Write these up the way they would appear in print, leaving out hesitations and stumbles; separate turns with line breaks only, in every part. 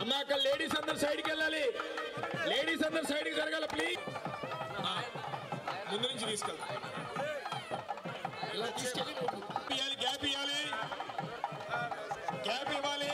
అన్నా అక్కడ లేడీస్ అందరు సైడ్కి వెళ్ళాలి, లేడీస్ అందరు సైడ్కి జరగాలి ప్లీజ్. ముందు నుంచి తీసుకెళ్తా, ఇలా తీసుకెళ్ళి గ్యాప్ ఇవ్వాలి, గ్యాప్ ఇవ్వాలి.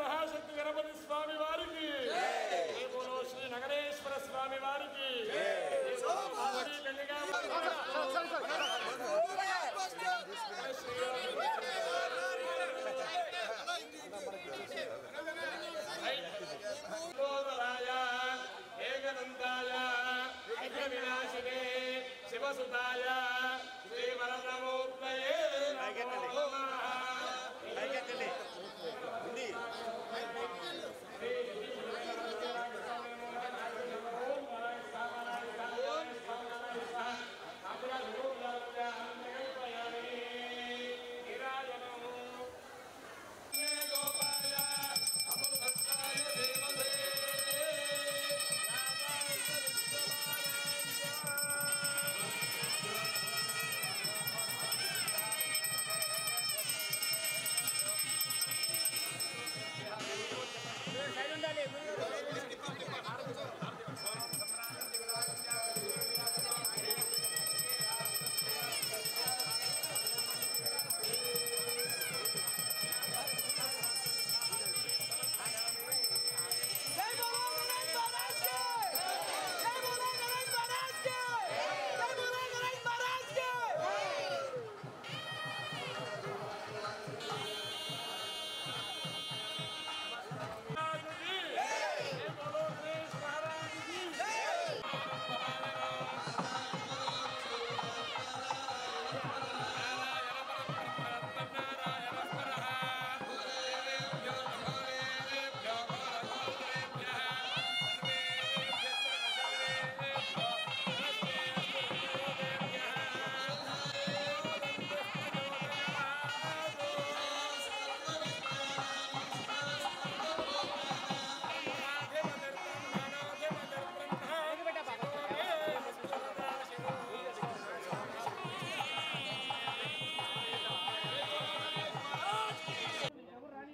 महाशक्ति गणपति स्वामी वारिकी, बोलो श्री नगरेश्वर स्वामी वारिकी, एकदंताय विनाशिने शिवसुताय श्रीवरदमूर्तये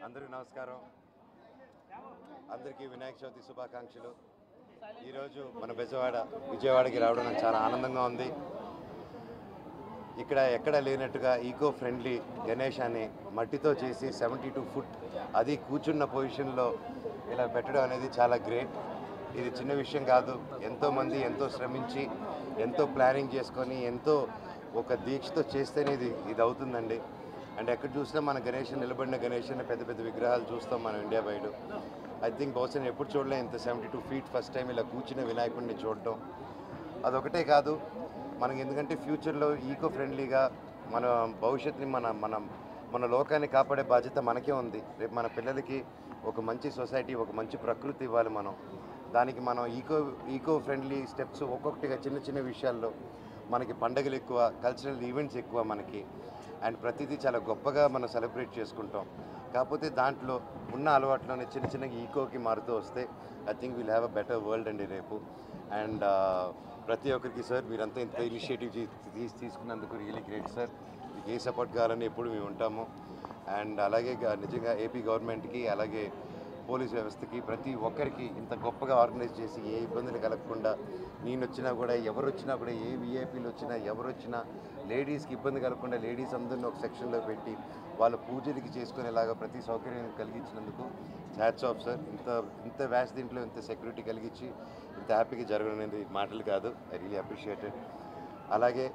అందరికీ నమస్కారం. అందరికీ వినాయక చవితి శుభాకాంక్షలు. ఈరోజు మన విజయవాడకి రావడం నాకు చాలా ఆనందంగా ఉంది. ఇక్కడ ఎక్కడ లేనట్టుగా ఈకో ఫ్రెండ్లీ గణేశాన్ని మట్టితో చేసి 72 ఫుట్ అది కూర్చున్న పొజిషన్లో ఇలా పెట్టడం అనేది చాలా గ్రేట్. ఇది చిన్న విషయం కాదు. ఎంతోమంది ఎంతో శ్రమించి ఎంతో ప్లానింగ్ చేసుకొని ఎంతో ఒక దీక్షతో చేస్తేనే ఇది అవుతుందండి. అండ్ ఎక్కడ చూసినా మన గణేష్ నిలబడిన గణేష్ పెద్ద పెద్ద విగ్రహాలు చూస్తాం మనం ఇండియా వైడ్. ఐ థింక్ బహుశా ఎప్పుడు చూడలే ఇంత 72 feet ఫస్ట్ టైం ఇలా కూర్చున్న వినాయకుడిని చూడటం. అదొకటే కాదు మనకి, ఎందుకంటే ఫ్యూచర్లో ఈకో ఫ్రెండ్లీగా మన భవిష్యత్తుని మన లోకాన్ని కాపాడే బాధ్యత మనకే ఉంది. రేపు మన పిల్లలకి ఒక మంచి సొసైటీ, ఒక మంచి ప్రకృతి ఇవ్వాలి మనం. దానికి మనం ఈకో ఫ్రెండ్లీ స్టెప్స్ ఒక్కొక్కటిగా చిన్న చిన్న విషయాల్లో, మనకి పండుగలు ఎక్కువ, కల్చరల్ ఈవెంట్స్ ఎక్కువ మనకి, అండ్ ప్రతిదీ చాలా గొప్పగా మనం సెలబ్రేట్ చేసుకుంటాం. కాకపోతే దాంట్లో ఉన్న అలవాట్లోనే చిన్న చిన్నగా ఈకోకి మారుతూ వస్తే I think will have a better world అండి రేపు. అండ్ ప్రతి ఒక్కరికి సార్ మీరంతా ఇంత ఇనిషియేటివ్ తీసుకున్నందుకు రియలీ గ్రేట్ సార్. మీకు ఏ సపోర్ట్ కావాలని ఎప్పుడు మేము ఉంటాము. అండ్ అలాగే నిజంగా ఏపీ గవర్నమెంట్కి, అలాగే పోలీస్ వ్యవస్థకి, ప్రతి ఒక్కరికి ఇంత గొప్పగా ఆర్గనైజ్ చేసి ఏ ఇబ్బందులు కలగకుండా, నేను వచ్చినా కూడా ఎవరు వచ్చినా కూడా, ఏ విఐపీలు వచ్చినా ఎవరు వచ్చినా లేడీస్కి ఇబ్బంది కలగకుండా లేడీస్ అందరినీ ఒక సెక్షన్లో పెట్టి వాళ్ళ పూజలకి చేసుకునేలాగా ప్రతి సౌకర్యం కలిగించినందుకు హ్యాట్స్ ఆఫ్ సార్. ఇంత వ్యాస్ దీంట్లో ఇంత సెక్యూరిటీ కలిగించి ఇంత హ్యాపీగా జరగనేది మాటలు కాదు. I really appreciated. అలాగే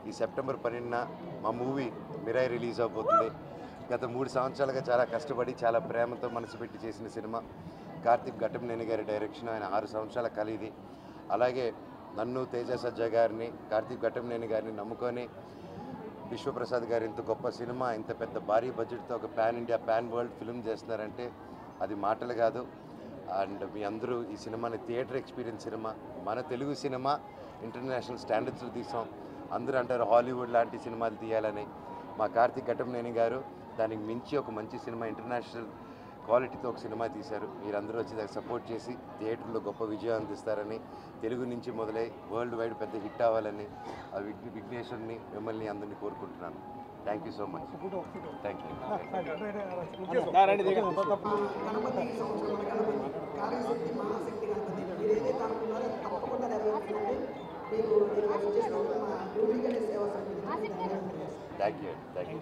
ఈ సెప్టెంబర్ 12న మా మూవీ మిరాయి రిలీజ్ అవబోతుంది. గత 3 సంవత్సరాలుగా చాలా కష్టపడి చాలా ప్రేమతో మనసు పెట్టి చేసిన సినిమా. కార్తీక్ ఘట్టమనేని గారి డైరెక్షన్, ఆయన 6 సంవత్సరాల కల ఇది. అలాగే నన్ను, తేజ సజ్జా గారిని, కార్తీక్ ఘట్టమనేని గారిని నమ్ముకొని విశ్వప్రసాద్ గారు ఇంత గొప్ప సినిమా, ఇంత పెద్ద భారీ బడ్జెట్తో ఒక pan India pan world film చేస్తున్నారంటే అది మాటలు కాదు. అండ్ మీ అందరూ ఈ సినిమాని థియేటర్ ఎక్స్పీరియన్స్ సినిమా, మన తెలుగు సినిమా ఇంటర్నేషనల్ స్టాండర్డ్స్లో తీసాం. అందరూ అంటారు హాలీవుడ్ లాంటి సినిమాలు తీయాలని. మా కార్తీక్ ఘట్టమనేని గారు దానికి మించి ఒక మంచి సినిమా, ఇంటర్నేషనల్ క్వాలిటీతో ఒక సినిమా తీశారు. మీరందరూ వచ్చి దానికి సపోర్ట్ చేసి థియేటర్లో గొప్ప విజయం అందిస్తారని, తెలుగు నుంచి మొదలై వరల్డ్ వైడ్ పెద్ద హిట్ అవ్వాలని ఆ విఘ్నేశ్వరుని మిమ్మల్ని అందరినీ కోరుకుంటున్నాను. Thank you so much. Thank you. Thank you. Thank you.